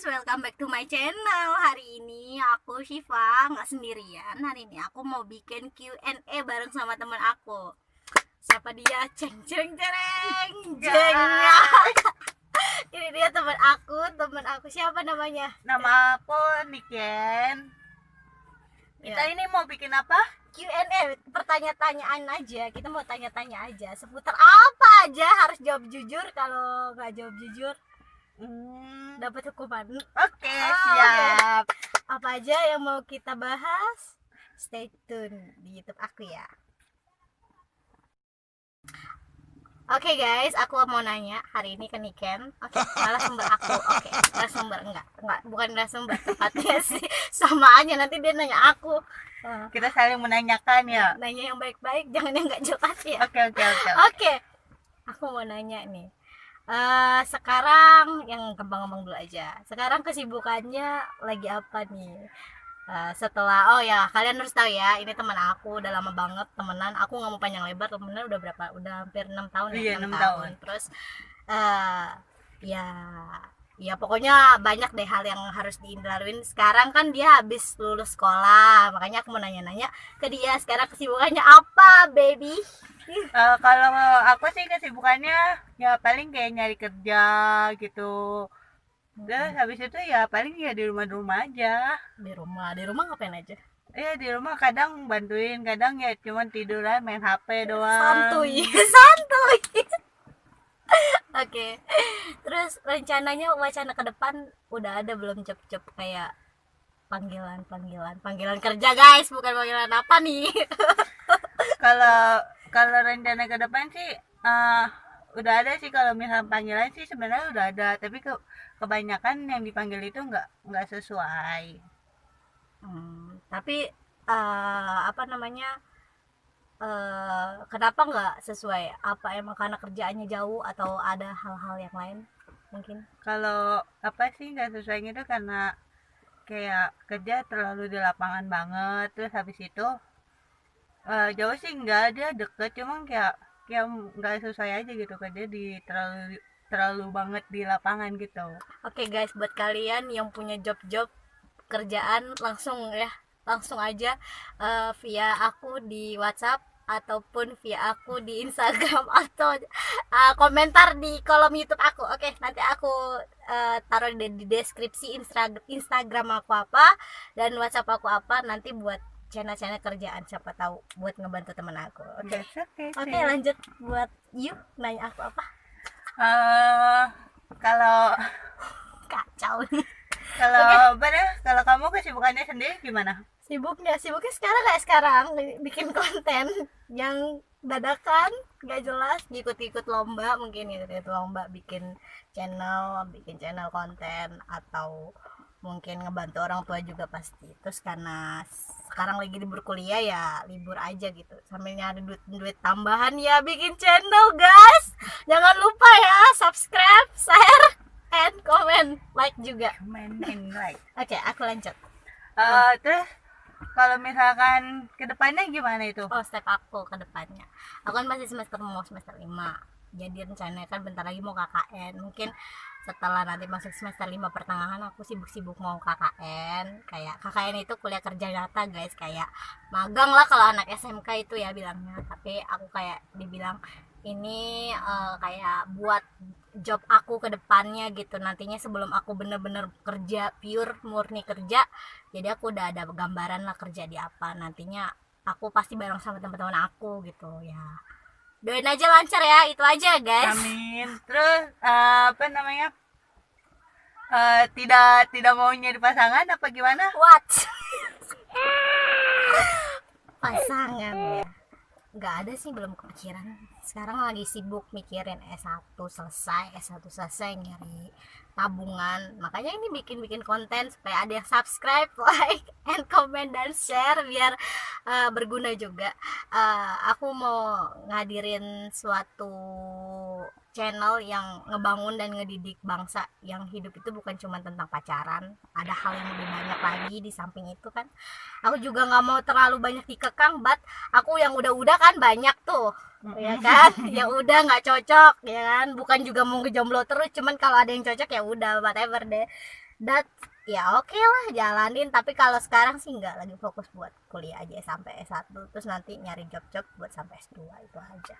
welcome back to my channel. Hari ini aku Syifa, nggak sendirian. Hari ini aku mau bikin Q&A bareng sama teman aku. Siapa dia? Ceng ceng cereng jeng. Ini dia teman aku. Siapa namanya? Nama aku Niken. Kita ini mau bikin apa? Q&A, pertanyaan aja. Kita mau tanya-tanya aja seputar apa aja. Harus jawab jujur. Kalau nggak jawab jujur dapat hukuman. Oke, siap. Apa aja yang mau kita bahas? Stay tune di YouTube aku ya. Oke guys, aku mau nanya hari ini ke Niken. Oke, narasumber aku. Oke, narasumber enggak, bukan narasumber, tepatnya sih sama aja, nanti dia nanya aku. Kita saling menanyakan ya. Nanya yang baik-baik, jangan yang enggak jelas ya. Oke. Aku mau nanya nih. Sekarang yang gampang-gampang dulu aja. Sekarang kesibukannya lagi apa nih? Setelah kalian harus tahu ya, ini teman aku udah lama banget temenan. Aku nggak mau panjang lebar, temenan udah berapa? Udah hampir 6 tahun ya. Iya, 6 tahun. Terus ya pokoknya banyak deh hal yang harus dilaluin. Sekarang kan dia habis lulus sekolah, makanya aku mau nanya-nanya ke dia sekarang kesibukannya apa, baby? Kalau aku sih kesibukannya ya paling kayak nyari kerja gitu. Terus habis itu ya paling ya di rumah aja. Di rumah ngapain aja? Di rumah kadang bantuin, kadang ya cuma tiduran main HP doang. Santuy. Oke. Terus rencananya wacana ke depan udah ada belum job-job kayak panggilan kerja guys, bukan panggilan apa nih? Kalau rencana ke depan sih udah ada sih. Kalau misal panggilan sih sebenarnya udah ada, tapi kebanyakan yang dipanggil itu nggak sesuai. Tapi kenapa nggak sesuai? Apa emang karena kerjaannya jauh atau ada hal-hal yang lain mungkin? Kalau apa sih nggak sesuai gitu karena kayak kerja terlalu di lapangan banget. Terus habis itu jauh sih nggak, dia deket, cuma kayak nggak sesuai aja gitu, kerja di terlalu banget di lapangan gitu. Oke guys, buat kalian yang punya job kerjaan langsung aja via aku di WhatsApp ataupun via aku di Instagram atau komentar di kolom YouTube aku. Oke, nanti aku taruh di deskripsi Instagram aku apa dan WhatsApp aku apa, nanti buat channel kerjaan, siapa tahu buat ngebantu temen aku. Oke, lanjut buat you nanya aku apa? Kalau Kacau nih. Kalau kamu kesibukannya sendiri gimana? Sibuknya sekarang bikin konten yang dadakan gak jelas, ikut lomba, bikin channel konten, atau mungkin ngebantu orang tua juga pasti. Terus karena sekarang lagi libur kuliah ya libur aja gitu, sambil nyari duit tambahan ya bikin channel guys. Jangan lupa ya subscribe, share, and comment, like juga. Oke, aku lanjut. Terus kalau misalkan kedepannya gimana itu? Step aku ke depannya, aku kan masih semester 5, jadi rencananya kan bentar lagi mau KKN. Mungkin setelah nanti masuk semester 5 pertengahan aku sibuk mau KKN. Kayak KKN itu kuliah kerja nyata guys, kayak magang lah kalau anak SMK itu ya bilangnya. Tapi aku kayak dibilang ini kayak buat job aku ke depannya gitu, nantinya sebelum aku bener-bener kerja pure murni kerja. Jadi aku udah ada gambaran lah kerja di apa, nantinya aku pasti bareng sama teman-teman aku gitu ya. Doain aja lancar ya, itu aja guys. Amin. Terus tidak mau nyari pasangan apa gimana? What? Pasangan ya? Nggak ada sih, belum kepikiran. Sekarang lagi sibuk mikirin S1 selesai nyari tabungan. Makanya ini bikin konten supaya ada yang subscribe, like, and comment, dan share biar berguna juga. Aku mau ngadirin suatu channel yang ngebangun dan ngedidik bangsa, yang hidup itu bukan cuma tentang pacaran, ada hal yang lebih banyak lagi di samping itu kan. Aku juga nggak mau terlalu banyak dikekang, but aku yang udah kan banyak tuh, ya kan, ya udah nggak cocok ya kan, bukan juga mau ngejomblo terus, cuman kalau ada yang cocok ya udah whatever deh. dat ya oke lah jalanin, tapi kalau sekarang sih nggak, lagi fokus buat kuliah aja sampai S1, terus nanti nyari job-job buat sampai S2 itu aja.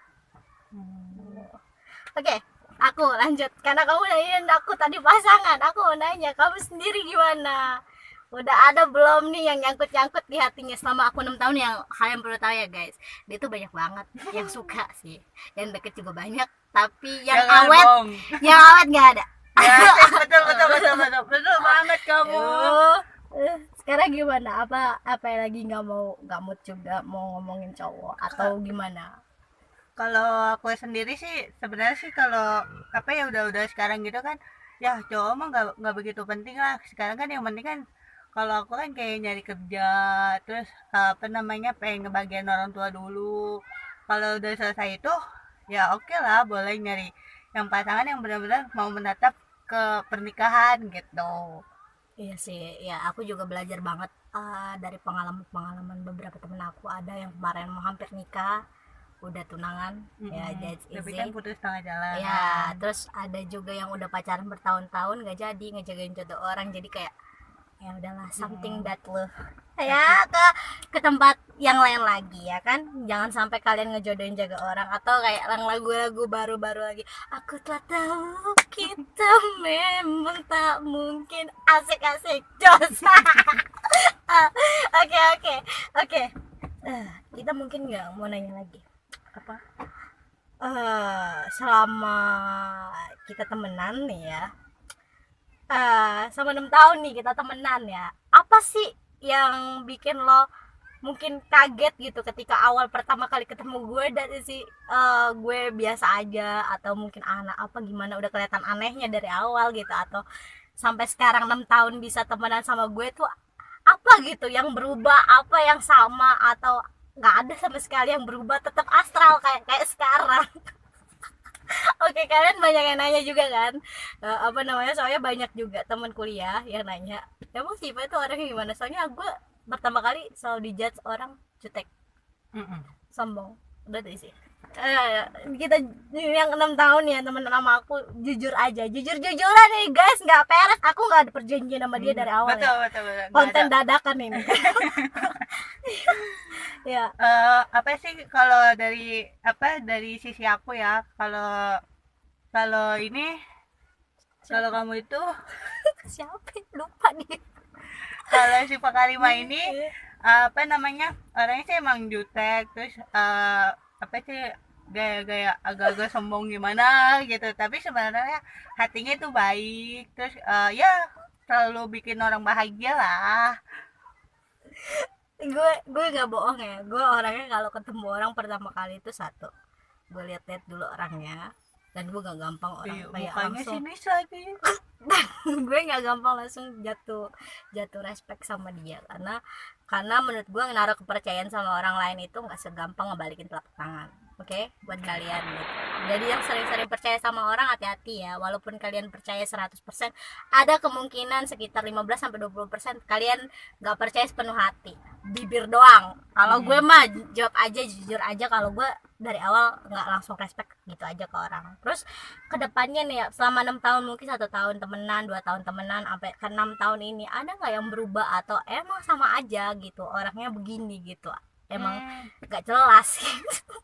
Oke, aku lanjut karena kamu nanyain aku tadi pasangan, aku mau nanya kamu sendiri gimana, udah ada belum nih yang nyangkut-nyangkut di hatinya selama aku 6 tahun. Yang kalian perlu tahu ya guys, dia tuh banyak banget yang suka sih, yang deket juga banyak, tapi yang Jangan awet bohong. yang awet nggak ada. Ya, betul betul betul betul betul banget kamu. Sekarang gimana, apa yang lagi nggak mood juga mau ngomongin cowok atau gimana? Kalau aku sendiri sih sebenarnya sih kalau apa ya udah sekarang gitu kan, ya cowok mah nggak begitu penting lah sekarang kan. Yang penting kan kalau aku kan kayak nyari kerja, terus apa namanya pengen ngebagian orang tua dulu. Kalau udah selesai itu ya oke lah, boleh nyari yang pasangan yang benar-benar mau menatap ke pernikahan gitu. Iya sih, ya aku juga belajar banget dari pengalaman-pengalaman beberapa temen aku, ada yang kemarin mau hampir nikah, udah tunangan, ya that's Tapi easy. kan putus tengah jalan. Ya, terus ada juga yang udah pacaran bertahun-tahun nggak jadi ngejagain jodoh orang, jadi kayak ya udahlah, something that love ya ke tempat yang lain lagi ya kan. Jangan sampai kalian ngejodohin jaga orang, atau kayak yang lagu-lagu baru-baru lagi, aku telah tahu kita memang tak mungkin, asik-asik jos. Oke oke oke. Kita mungkin nggak mau nanya lagi, Apa? selama kita temenan nih ya, sama 6 tahun nih kita temenan ya, apa sih yang bikin lo mungkin kaget gitu ketika awal pertama kali ketemu gue, dari si gue biasa aja, atau mungkin anak apa gimana udah kelihatan anehnya dari awal gitu, atau sampai sekarang 6 tahun bisa temenan sama gue tuh apa gitu yang berubah, apa yang sama, atau nggak ada sama sekali yang berubah, tetap astral kayak kayak sekarang. Oke, kalian banyak yang nanya juga kan, apa namanya, soalnya banyak juga teman kuliah yang nanya emang Siva itu orangnya gimana, soalnya gue pertama kali selalu dijudge orang jutek, sombong, udah tuh sih. Kita yang 6 tahun ya temen sama aku, jujur aja, jujur-jujuran nih guys, nggak peres, aku nggak ada perjanjian sama dia dari awal Betul ya, betul betul. Nggak konten ada. dadakan ini. Ya, Apa sih kalau dari apa dari sisi aku ya, kalau kalau ini kalau kamu itu siapa lupa nih. kalau si Pak Karima ini apa namanya orangnya sih emang jutek, terus apa sih gaya-gaya agak-agak sombong gimana gitu, tapi sebenarnya hatinya itu baik, terus ya selalu bikin orang bahagia lah. gue nggak bohong ya, gue orangnya kalau ketemu orang pertama kali itu satu, gue lihat-lihat dulu orangnya, dan gue nggak gampang orang Iya, kayak mukanya langsung. sinis lagi. Gue nggak gampang langsung jatuh jatuh respect sama dia, karena menurut gue naruh kepercayaan sama orang lain itu nggak segampang ngebalikin telapak tangan. Oke, buat kalian gitu. Jadi yang sering-sering percaya sama orang, hati-hati ya. Walaupun kalian percaya 100%, ada kemungkinan sekitar 15-20% kalian nggak percaya sepenuh hati, bibir doang. Kalau gue mah jawab aja, jujur aja, kalau gue dari awal nggak langsung respect gitu aja ke orang. Terus kedepannya nih ya, selama 6 tahun, mungkin 1 tahun temenan, 2 tahun temenan, sampai ke 6 tahun ini, ada nggak yang berubah, atau emang sama aja gitu orangnya begini gitu, emang nggak jelas gitu.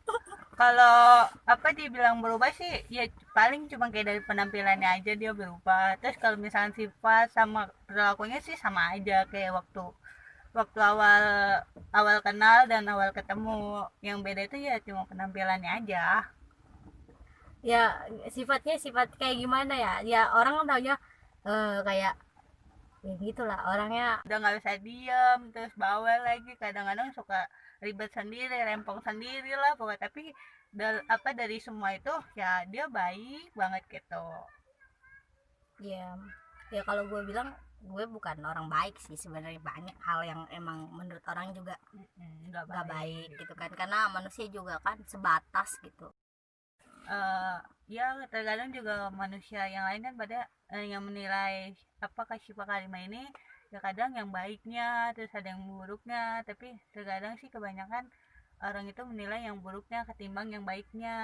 Kalau apa dibilang berubah sih ya paling cuma kayak dari penampilannya aja dia berubah. Terus kalau misalnya sifat sama perilakunya sih sama aja kayak waktu waktu awal awal kenal dan awal ketemu. Yang beda itu ya cuma penampilannya aja. Ya sifatnya sifat kayak gimana ya, ya orang kan taunya kayak ya gitulah orangnya. Udah nggak bisa diem, terus bawel lagi, kadang-kadang suka ribet sendiri, rempong sendiri lah pokoknya. Tapi apa dari semua itu ya dia baik banget gitu. Ya, ya kalau gue bilang gue bukan orang baik sih sebenarnya, banyak hal yang emang menurut orang juga Nggak nggak baik. baik gitu kan, karena manusia juga kan sebatas gitu. Ya terkadang juga manusia yang lain kan pada yang menilai apakah sifat kalimat ini ya kadang yang baiknya, terus ada yang buruknya, tapi terkadang sih kebanyakan orang itu menilai yang buruknya ketimbang yang baiknya.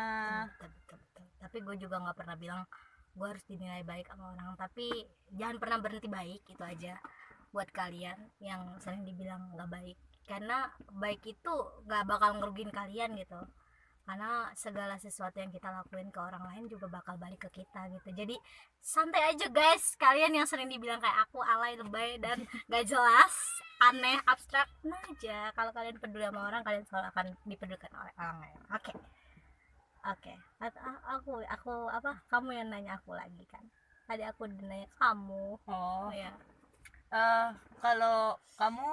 Betul, betul, betul. Tapi gue juga nggak pernah bilang gue harus dinilai baik sama orang, tapi jangan pernah berhenti baik. Itu aja buat kalian yang sering dibilang nggak baik, karena baik itu nggak bakal ngerugiin kalian gitu, karena segala sesuatu yang kita lakuin ke orang lain juga bakal balik ke kita gitu. Jadi santai aja guys, kalian yang sering dibilang kayak aku alay, lebay, dan gak jelas, aneh, abstrak, nah aja kalau kalian peduli sama orang, kalian selalu akan dipedulikan oleh orang lain. Oke. Oke. Aku apa, kamu yang nanya aku lagi kan, tadi aku udah nanya kamu. Oh, Ya. kalau kamu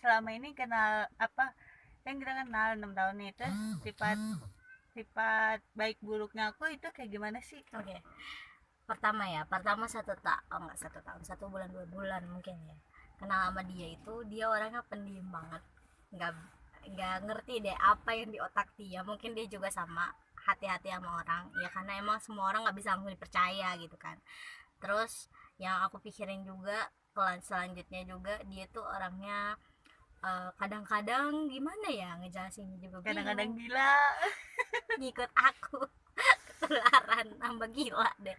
selama ini kenal apa yang kita kenal 6 tahun nih, terus sifat sifat baik buruknya aku itu kayak gimana sih? Oke. Pertama 1 tahun, oh enggak 1 tahun, 1 bulan 2 bulan mungkin ya, kenal sama dia itu, dia orangnya pendiam banget, nggak nggak ngerti deh apa yang di otak dia. Mungkin dia juga sama, hati-hati sama orang ya, karena emang semua orang nggak bisa langsung dipercaya gitu kan. Terus yang aku pikirin juga, pelan selanjutnya juga, dia tuh orangnya kadang-kadang gimana ya ngejelasinnya juga Kadang-kadang bingung, gila. ngikut aku ketularan tambah gila deh.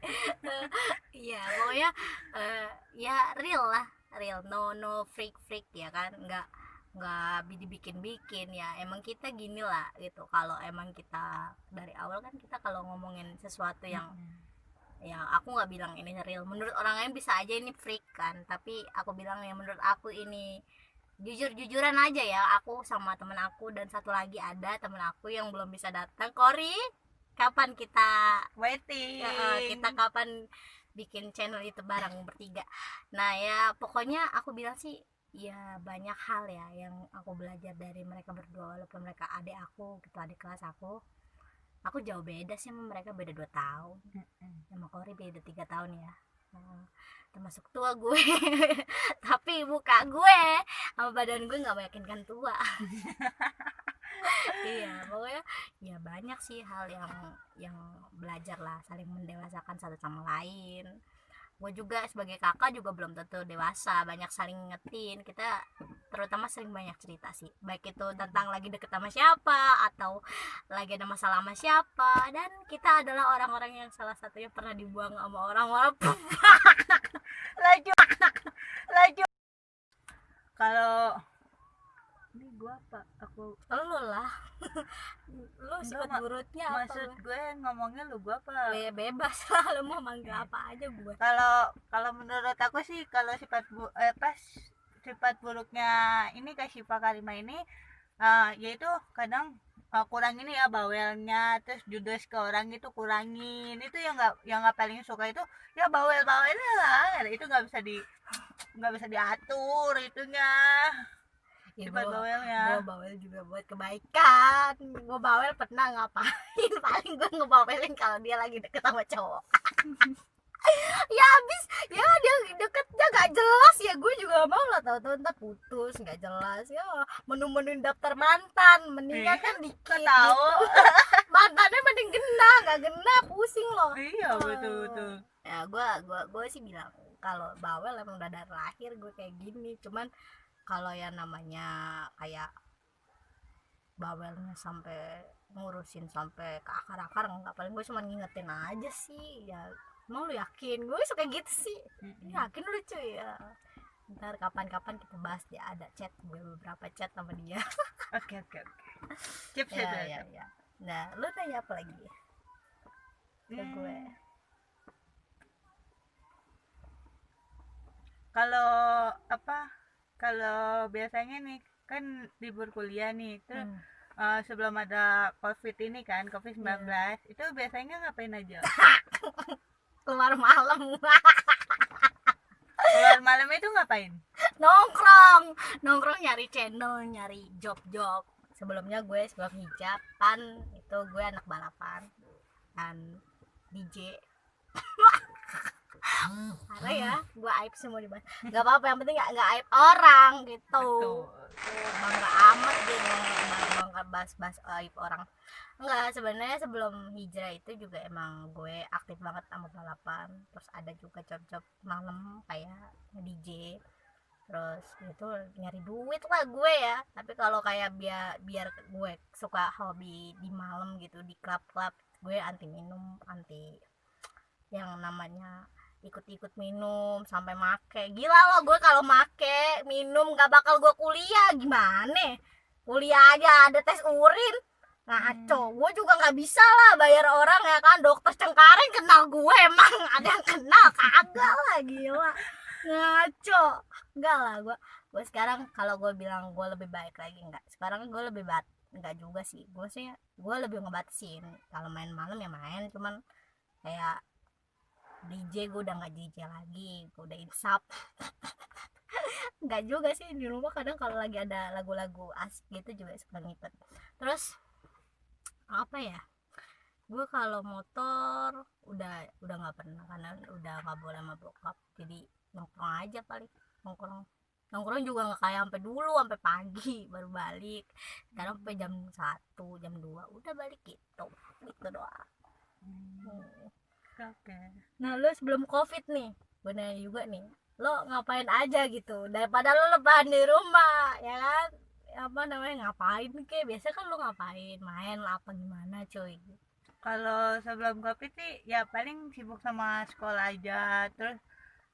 Iya pokoknya ya real lah, real, no freak ya kan, nggak dibikin-bikin ya, emang kita gini lah gitu. Kalau emang kita dari awal kan, kita kalau ngomongin sesuatu yang aku nggak bilang ini real, menurut orang lain bisa aja ini freak kan, tapi aku bilang ya menurut aku ini jujur-jujuran aja ya. Aku sama temen aku, dan satu lagi ada temen aku yang belum bisa datang, Kori, kapan kita Waiting. kita kapan bikin channel itu bareng bertiga. Nah ya pokoknya aku bilang sih, ya banyak hal ya yang aku belajar dari mereka berdua, walaupun mereka adik aku gitu, adik kelas aku jauh beda sih sama mereka, beda 2 tahun, sama Kori beda 3 tahun ya. Termasuk tua gue tapi muka gue sama badan gue nggak meyakinkan tua. Iya pokoknya ya banyak sih hal yang belajar lah, saling mendewasakan satu sama lain. Gue juga sebagai kakak juga belum tentu dewasa, banyak saling ngetin kita, terutama sering banyak cerita sih, baik itu tentang lagi deket sama siapa atau lagi ada masalah sama siapa. Dan kita adalah orang-orang yang salah satunya pernah dibuang sama orang-orang. Laju. Laju. Kalau ini gua apa? Aku Lo lah. Lo sifat enggak, buruknya apa? maksud gue ngomongnya lu gua apa? Ya bebas lah, lo mau manggil apa aja gue. Kalau menurut aku sih, kalau sifat buruknya ini kayak Syifa Karima ini, yaitu kadang kurang ini ya, bawelnya, terus judes ke orang itu kurangin. Itu yang nggak paling suka itu ya, bawelnya lah, itu nggak bisa diatur itunya, Ya sifat bawelnya. gue bawel juga buat kebaikan. Gue bawel pernah ngapain? Paling gue ngebawelin kalau dia lagi deket sama cowok. Ya habis ya dia deketnya gak jelas ya, gue juga gak mau lah, tahu-tahu ntar putus nggak jelas ya, menu-menuin daftar mantan, mendingan kan dikit tahu. gitu. Mantannya mending genah, nggak genah pusing loh. Iya, betul. Ya gue sih bilang kalau bawel emang udah dari lahir gue kayak gini. Cuman kalau yang namanya kayak bawelnya sampai ngurusin sampai ke akar-akar enggak, paling gue cuma ngingetin aja sih ya. Emang lu yakin? Gue suka gitu sih. Yakin lu cuy ya. Ntar kapan-kapan kita bahas, dia ada chat gue, beberapa chat sama dia. Oke. Cip Ya. Nah, lu tanya apa lagi ke gue? Kalau biasanya nih kan libur kuliah nih, terus sebelum ada COVID ini kan, COVID-19, itu biasanya ngapain aja? Keluar malam. Keluar malam itu ngapain? Nongkrong nyari channel, nyari job. Sebelum hijab kan itu gue anak balapan dan DJ. Karena ya gue aib semua dibahas, nggak apa-apa, yang penting nggak aib orang gitu. Bangga amat dia bangga bahas aib orang. Enggak, sebenarnya sebelum hijrah itu juga emang gue aktif banget sama balapan. Terus ada juga job malam kayak DJ. Terus itu nyari duit lah gue ya. Tapi kalau kayak biar gue suka hobi di malam gitu, di klub-klub, gue anti minum, anti yang namanya ikut-ikut minum sampai make. Gila loh, gue kalau make minum gak bakal gue kuliah. Gimana kuliah aja ada tes urin, ngaco. Gue juga nggak bisa lah bayar orang ya kan, dokter Cengkareng kenal gue, emang ada yang kenal kagak lah, gila ngaco. Enggak lah, gue sekarang kalau gue bilang gue lebih baik lagi, enggak, sekarang gue lebih enggak juga sih, gue lebih ngebatasin. Kalau main malam ya main, cuman kayak DJ gue udah nggak DJ lagi, gue udah insap. Nggak juga sih, di rumah kadang kalau lagi ada lagu-lagu asik gitu juga suka ngikut. Terus apa ya, gue kalau motor udah nggak pernah karena udah nggak boleh sama bokap, jadi nongkrong aja paling. Nongkrong juga nggak kayak sampai dulu sampai pagi baru balik. Sekarang sampai jam 1 jam 2 udah balik gitu, gitu doang. Oke. Nah lu sebelum covid nih, gue nanya juga nih, lo ngapain aja gitu daripada lo lebaran di rumah ya kan, apa namanya, ngapain ke biasa kan, lo ngapain, main lah apa gimana cuy? Kalau sebelum Covid sih ya paling sibuk sama sekolah aja, terus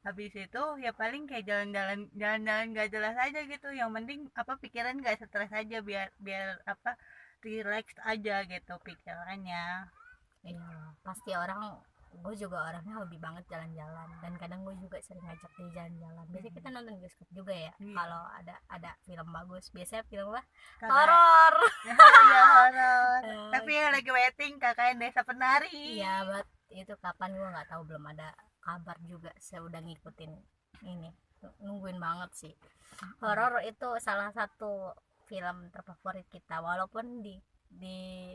habis itu ya paling kayak jalan-jalan gak jelas aja gitu, yang penting apa pikiran gak stres aja, biar biar apa relax aja gitu pikirannya. Iya pasti orang, gue juga orangnya hobi banget jalan-jalan, dan kadang gue juga sering ngajak dia jalan-jalan. Biasanya kita nonton bioskop juga ya, Iya. kalau ada film bagus, biasanya film lah Kakak horor. ya horor. Tapi Eh, yang lagi waiting KKN Desa Penari. iya buat itu kapan gue nggak tahu, belum ada kabar juga. Saya udah ngikutin ini, nungguin banget sih. Horor itu salah satu film terfavorit kita, walaupun di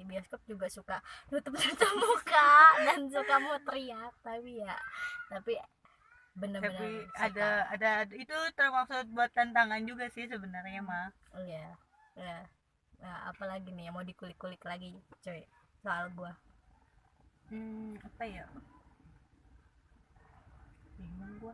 bioskop juga suka nutup muka dan suka mau teriak, tapi Tapi bener-bener ada itu termasuk buat tantangan juga sih sebenarnya mah. iya ya. Nah, apalagi nih yang mau dikulik-kulik lagi coy soal gua? Apa ya? Bingung gua.